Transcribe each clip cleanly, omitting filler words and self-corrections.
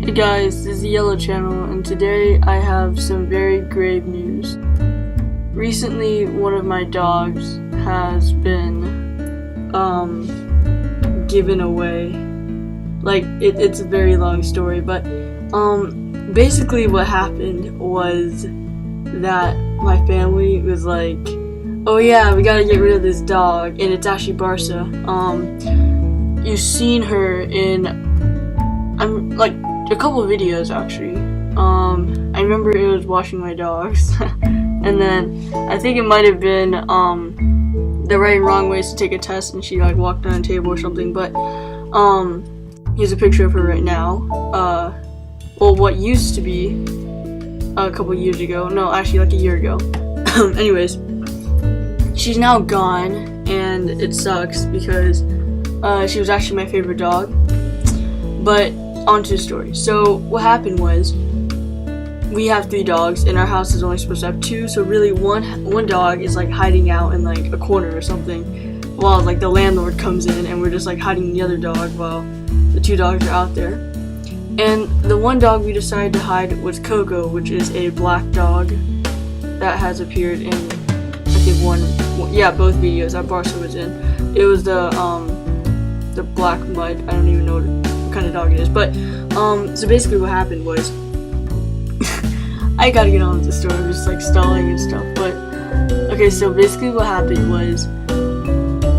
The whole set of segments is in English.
Hey guys, this is the Yellow Channel, and today I have some very grave news. Recently, one of my dogs has been, given away. Like, it's a very long story, but, basically what happened was that my family was like, oh yeah, we gotta get rid of this dog, and it's actually Barca. You've seen her in, a couple of videos actually. I remember it was washing my dogs, and then I think it might have been the right and wrong ways to take a test, and she like walked on a table or something. But here's a picture of her right now. Well, what used to be a couple years ago. No, actually like a year ago. Anyways, she's now gone, and it sucks because she was actually my favorite dog. But on to the story. So what happened was, we have 3 dogs and our house is only supposed to have 2, so really one dog is like hiding out in like a corner or something while like the landlord comes in, and we're just like hiding the other dog while the 2 dogs are out there. And the one dog we decided to hide was Coco, which is a black dog that has appeared in I think both videos that Barca was in. It was the black mud. I don't even know what kind of dog it is, but so basically what happened was I gotta get on with the story. I'm just like stalling and stuff, but okay, so basically what happened was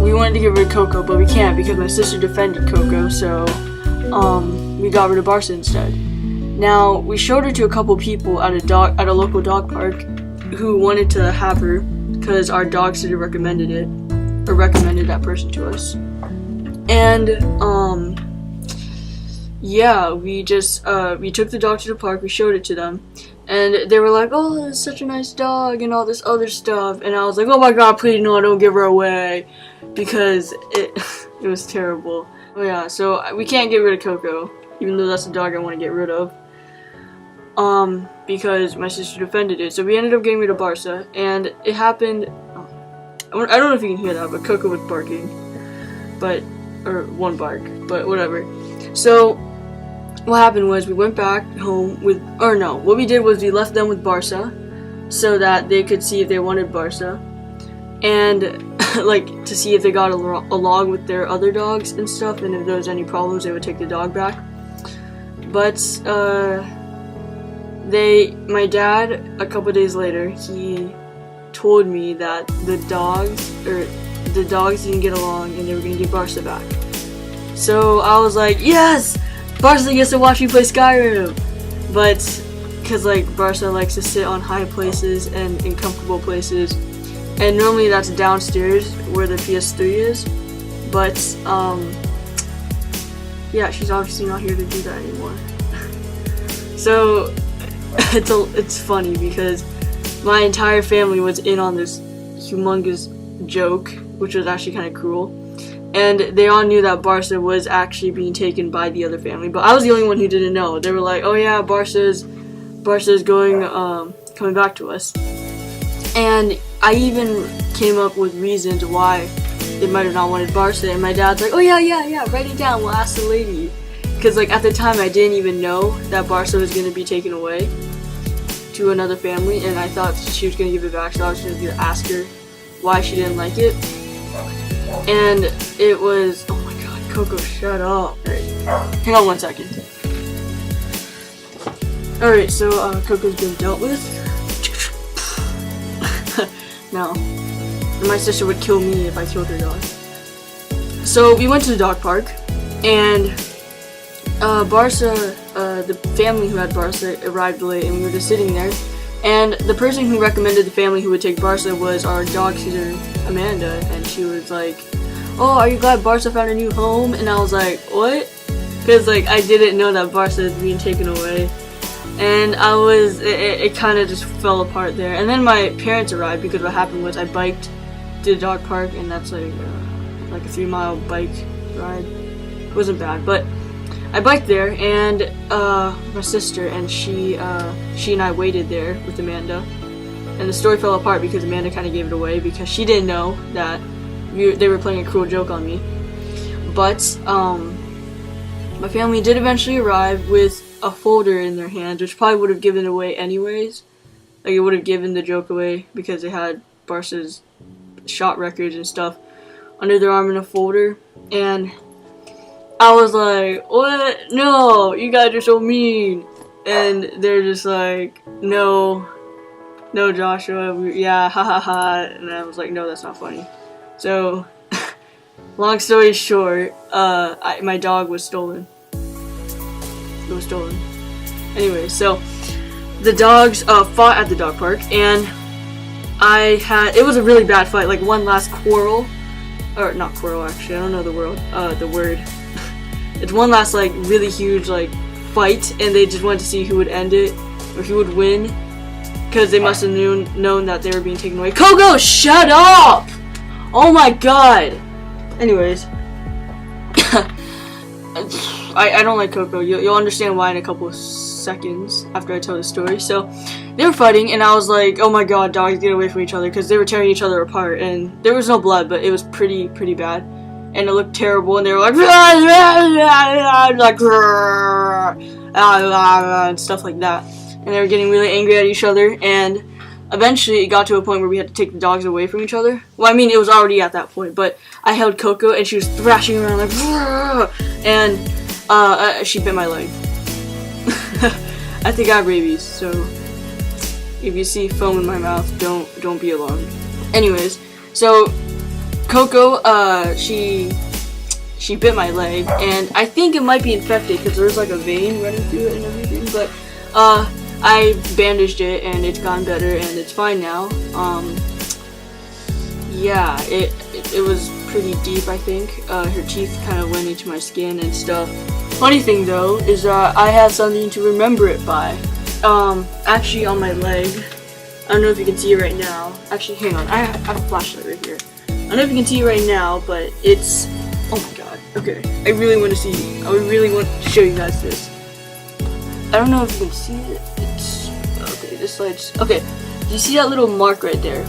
we wanted to get rid of Coco, but we can't because my sister defended Coco, so we got rid of Barca instead. Now we showed her to a couple people at a local dog park who wanted to have her because our dog sitter recommended it, or recommended that person to us. And yeah, we took the dog to the park, we showed it to them, and they were like, oh, it's such a nice dog, and all this other stuff, and I was like, oh my god, please no, don't give her away, because it was terrible. Oh yeah, so we can't get rid of Coco, even though that's the dog I want to get rid of, because my sister defended it, so we ended up getting rid of Barca, and it happened, I don't know if you can hear that, but Coco was barking, or one bark, but whatever. So what happened was we went back home what we did was we left them with Barca so that they could see if they wanted Barca, and like to see if they got along with their other dogs and stuff, and if there was any problems they would take the dog back. But my dad, a couple days later, he told me that the dogs didn't get along and they were gonna get Barca back. So I was like, yes! Barca gets to watch me play Skyrim! But, cause like Barca likes to sit on high places and in comfortable places, and normally that's downstairs where the PS3 is, but yeah, she's obviously not here to do that anymore. So it's funny because my entire family was in on this humongous joke, which was actually kind of cruel. And they all knew that Barca was actually being taken by the other family, but I was the only one who didn't know. They were like, "Oh yeah, Barca's going coming back to us." And I even came up with reasons why they might have not wanted Barca, and my dad's like, "Oh yeah, write it down. We'll ask the lady." Because like at the time I didn't even know that Barca was going to be taken away to another family, and I thought she was going to give it back, so I was just going to ask her why she didn't like it. And it was, oh my god, Coco, shut up. Alright, hang on one second. Alright, so Coco's been dealt with. No, my sister would kill me if I killed her dog. So we went to the dog park, and Barca, the family who had Barca arrived late, and we were just sitting there. And the person who recommended the family who would take Barca was our dog sitter, Amanda, and she was like, oh, are you glad Barca found a new home? And I was like, what? Because like I didn't know that Barca was being taken away, and it kind of just fell apart there. And then my parents arrived because what happened was I biked to the dog park, and that's like a 3-mile bike ride. It wasn't bad, but I biked there, and my sister and she and I waited there with Amanda, and the story fell apart because Amanda kind of gave it away because she didn't know that they were playing a cruel joke on me. But my family did eventually arrive with a folder in their hands, which probably would have given away anyways. Like, it would have given the joke away because they had Barca's shot records and stuff under their arm in a folder. And I was like, what? No, you guys are so mean. And they're just like, no, Joshua, yeah, ha ha ha. And I was like, no, that's not funny. So, long story short, my dog was stolen. It was stolen. Anyway, so the dogs fought at the dog park, and it was a really bad fight, like one last quarrel, or not quarrel actually, I don't know the word. It's one last like really huge like fight, and they just wanted to see who would end it, or who would win, because they must have known that they were being taken away. Coco, shut up! Oh my god! Anyways, I don't like Coco. You'll understand why in a couple of seconds after I tell the story. So, they were fighting, and I was like, oh my god, dogs, get away from each other, because they were tearing each other apart, and there was no blood, but it was pretty bad, and it looked terrible, and they were like, and stuff like that, and they were getting really angry at each other, and eventually it got to a point where we had to take the dogs away from each other. Well, I mean, it was already at that point, but I held Coco, and she was thrashing around like, and she bit my leg. I think I have rabies, so if you see foam in my mouth, don't be alarmed. Anyways, so Coco, she bit my leg, and I think it might be infected because there's like a vein running through it and everything. But I bandaged it, and it's gotten better, and it's fine now. Yeah, it was pretty deep, I think. Her teeth kind of went into my skin and stuff. Funny thing though is I have something to remember it by. Actually on my leg. I don't know if you can see it right now. Actually, hang on. I have a flashlight right here. I don't know if you can see it right now, but it's... Oh my god. Okay. I really want to show you guys this. I don't know if you can see it. It's... Okay, this light's... Okay. Do you see that little mark right there?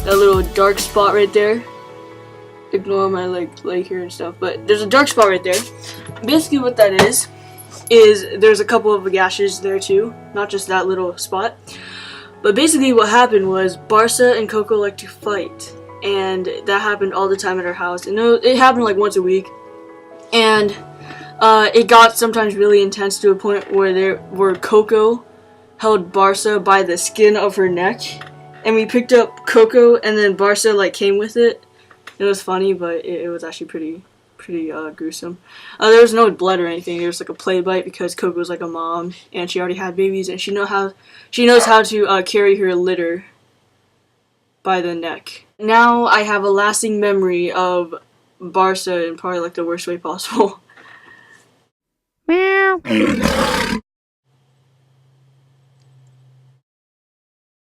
That little dark spot right there? Ignore my leg here and stuff, but there's a dark spot right there. Basically what that is there's a couple of gashes there too, not just that little spot. But basically what happened was Barca and Coco like to fight, and that happened all the time at our house. And it happened like once a week, and it got sometimes really intense to a point where Coco held Barca by the skin of her neck, and we picked up Coco, and then Barca like came with it. It was funny, but it was actually pretty gruesome. There was no blood or anything. There was like a play bite because Coco's like a mom, and she already had babies, and she knows how to carry her litter by the neck. Now I have a lasting memory of Barca in probably like the worst way possible. Meow.